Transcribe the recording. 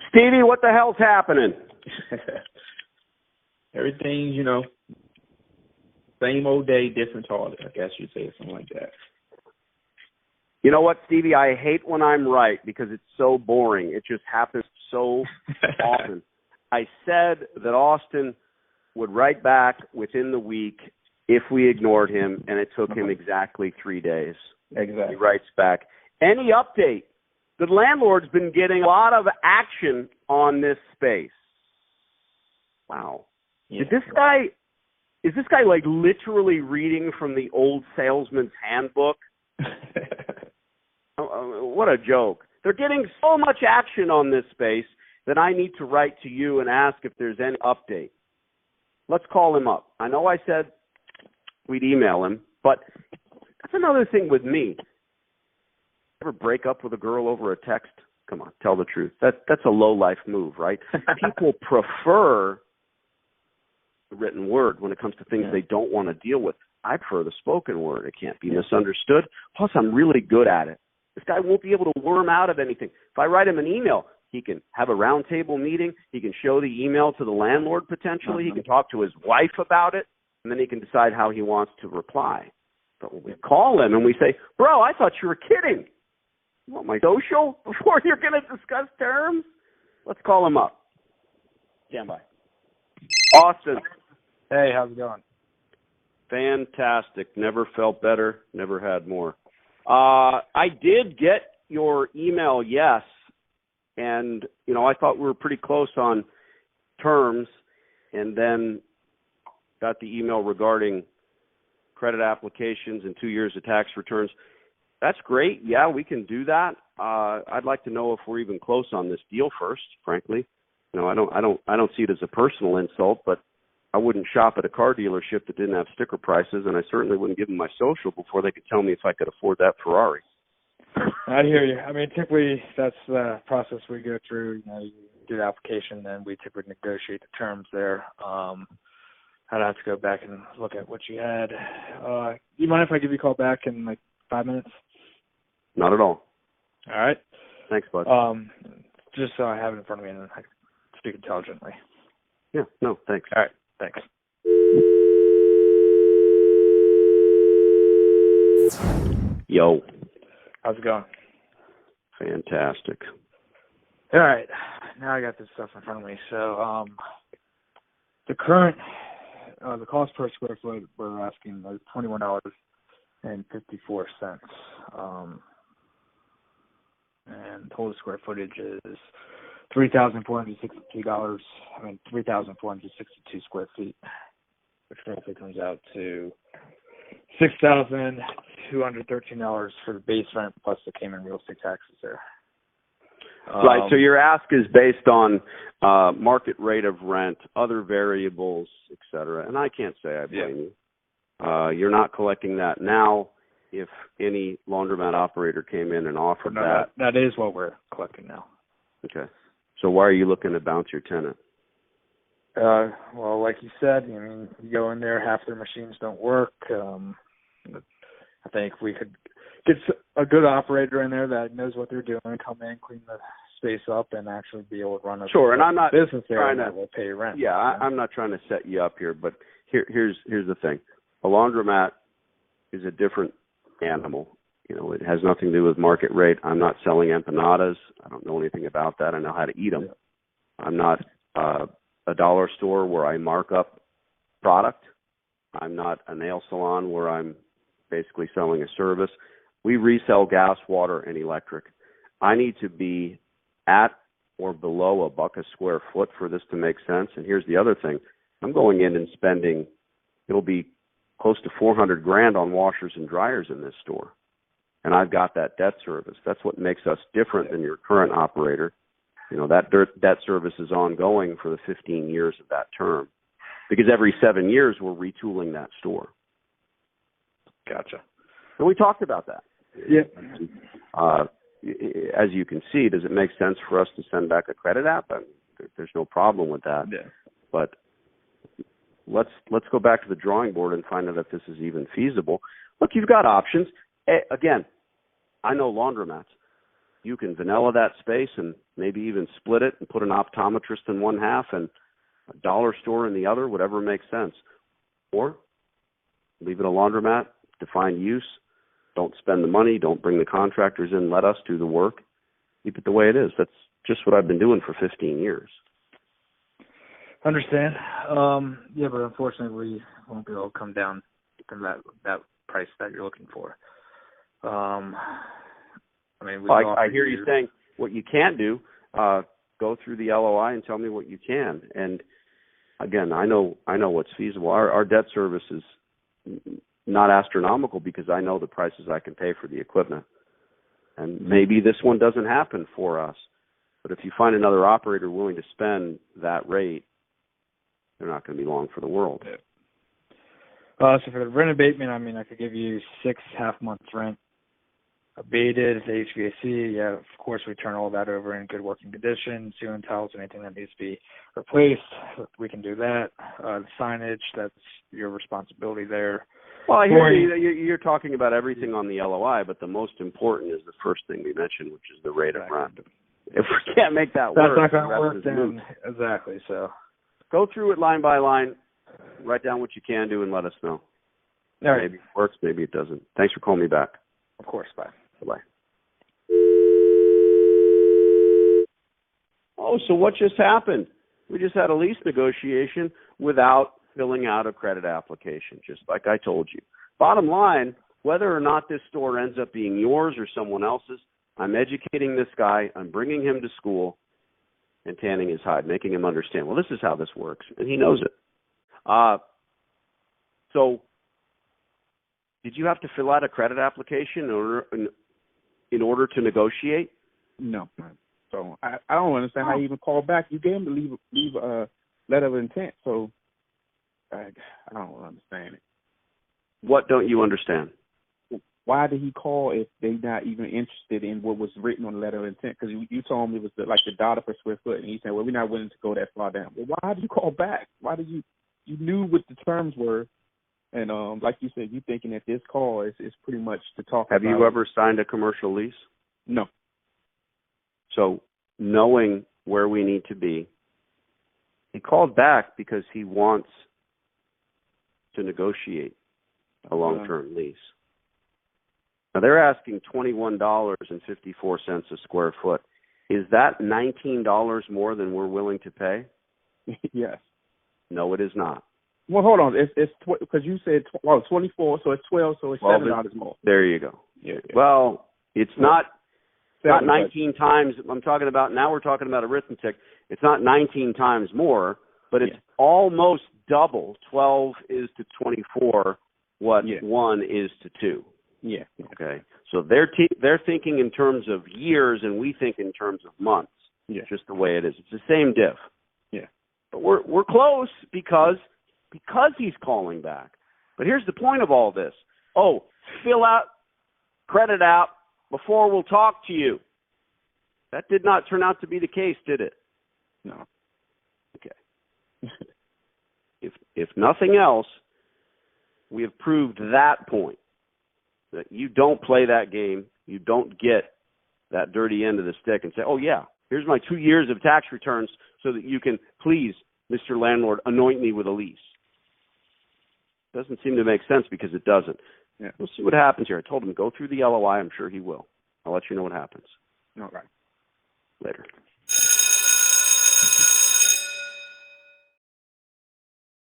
Stevie, what the hell's happening? Everything, same old day, different toilet, I guess you'd say, something like that. You know what, Stevie? I hate when I'm right because it's so boring. It just happens so often. I said that Austin would write back within the week if we ignored him, and it took him exactly 3 days. Exactly. He writes back, any update? The landlord's been getting a lot of action on this space. Wow. Yeah. Is this guy like literally reading from the old salesman's handbook? What a joke. They're getting so much action on this space that I need to write to you and ask if there's any update. Let's call him up. I know I said we'd email him, but that's another thing with me. Ever break up with a girl over a text? Come on, tell the truth. That's a low-life move, right? People prefer the written word when it comes to things they don't want to deal with. I prefer the spoken word. It can't be misunderstood. Plus, I'm really good at it. This guy won't be able to worm out of anything. If I write him an email, he can have a roundtable meeting. He can show the email to the landlord potentially. He can talk to his wife about it, and then he can decide how he wants to reply. But when we call him and we say, bro, I thought you were kidding. You want my social before you're going to discuss terms? Let's call him up. Stand by. Austin. Hey, how's it going? Fantastic. Never felt better. Never had more. I did get your email, yes. And, I thought we were pretty close on terms, and then got the email regarding credit applications and 2 years of tax returns. That's great. Yeah, we can do that. I'd like to know if we're even close on this deal first, frankly. I don't see it as a personal insult, but I wouldn't shop at a car dealership that didn't have sticker prices, and I certainly wouldn't give them my social before they could tell me if I could afford that Ferrari. I hear you. I mean, typically that's the process we go through. You do the application, then we typically negotiate the terms there. I'd have to go back and look at what you had. Do you mind if I give you a call back in like 5 minutes? Not at all. All right. Thanks, bud. Just so I have it in front of me and I can speak intelligently. Yeah, no, thanks. All right, thanks. Yo. How's it going? Fantastic. All right. Now I got this stuff in front of me. So the current the cost per square foot we're asking is $21.54. And total square footage is $3,462 square feet, which roughly comes out to $6,213 for the base rent plus the Cayman real estate taxes there. Right, so your ask is based on market rate of rent, other variables, et cetera, and I can't say I blame you. You're not collecting that now. If any laundromat operator came in and offered that. That is what we're collecting now. Okay. So why are you looking to bounce your tenant? Well, like you said, you go in there, half their machines don't work. I think we could get a good operator in there that knows what they're doing, come in, clean the space up, and actually be able to run a and I'm not business there trying that will pay rent. Yeah, I'm not trying to set you up here, but here's the thing. A laundromat is a different animal. It has nothing to do with market rate. I'm not selling empanadas. I don't know anything about that. I know how to eat them. I'm not a dollar store where I mark up product. I'm not a nail salon where I'm basically selling a service. We resell gas, water, and electric. I need to be at or below $1 a square foot for this to make sense. And here's the other thing. I'm going in and spending, it'll be close to $400,000 on washers and dryers in this store. And I've got that debt service. That's what makes us different than your current operator. That debt service is ongoing for the 15 years of that term. Because every 7 years, we're retooling that store. Gotcha. And we talked about that. Yeah. As you can see, does it make sense for us to send back a credit app? There's no problem with that. Yeah. But let's go back to the drawing board and find out if this is even feasible. Look, you've got options. Again, I know laundromats. You can vanilla that space and maybe even split it and put an optometrist in one half and a dollar store in the other, whatever makes sense. Or leave it a laundromat, defined use. Don't spend the money. Don't bring the contractors in. Let us do the work. Keep it the way it is. That's just what I've been doing for 15 years. Understand. Yeah, but unfortunately, we won't be able to come down to that price that you're looking for. I mean, I hear you saying what you can do. Go through the LOI and tell me what you can. And again, I know what's feasible. Our debt service is not astronomical because I know the prices I can pay for the equipment. And maybe this one doesn't happen for us. But if you find another operator willing to spend that rate, they're not going to be long for the world. So for the rent abatement, I mean, I could give you 6.5 months rent abated, HVAC. Yeah, of course, we turn all that over in good working condition. Ceiling tiles, anything that needs to be replaced, we can do that. The signage, that's your responsibility there. Well, I hear you're talking about everything on the LOI, but the most important is the first thing we mentioned, which is the rate of rent. If we can't make that work, that's not going to work then. Exactly. So go through it line by line, write down what you can do, and let us know. All right. Maybe it works, maybe it doesn't. Thanks for calling me back. Of course. Bye. Bye-bye. Oh, so what just happened? We just had a lease negotiation without filling out a credit application, just like I told you. Bottom line, whether or not this store ends up being yours or someone else's, I'm educating this guy, I'm bringing him to school and tanning his hide, making him understand, well, this is how this works, and he knows it. So did you have to fill out a credit application in order to negotiate? No. So I don't understand how you even called back. You gave him to leave a letter of intent, so I don't understand it. What don't you understand? Why did he call if they're not even interested in what was written on the letter of intent? Because you told him it was like the dollar per square foot, and he said, well, we're not willing to go that far down. Well, why did you call back? Why did you knew what the terms were, and like you said, you thinking that this call is pretty much to talk about. Have you ever signed a commercial lease? No. So knowing where we need to be, he called back because he wants to negotiate a long-term lease. Now, they're asking $21.54 a square foot. Is that $19 more than we're willing to pay? Yes. No, it is not. Well, hold on. It's because you said 24, so it's 12, so it's $7 more. There you go. Yeah. Well, it's not 19 times. I'm talking about now. We're talking about arithmetic. It's not 19 times more, but it's almost double. 12 is to 24. What 1 is to 2. Yeah. Okay. So they're thinking in terms of years, and we think in terms of months. Yeah. Just the way it is. It's the same diff. Yeah. But we're close because he's calling back. But here's the point of all this. Oh, fill out credit app before we'll talk to you. That did not turn out to be the case, did it? No. Okay. If nothing else, we have proved that point, that you don't play that game, you don't get that dirty end of the stick and say, oh, yeah, here's my 2 years of tax returns so that you can, please, Mr. Landlord, anoint me with a lease. Doesn't seem to make sense because it doesn't. Yeah. We'll see what happens here. I told him go through the LOI. I'm sure he will. I'll let you know what happens. All right. Later.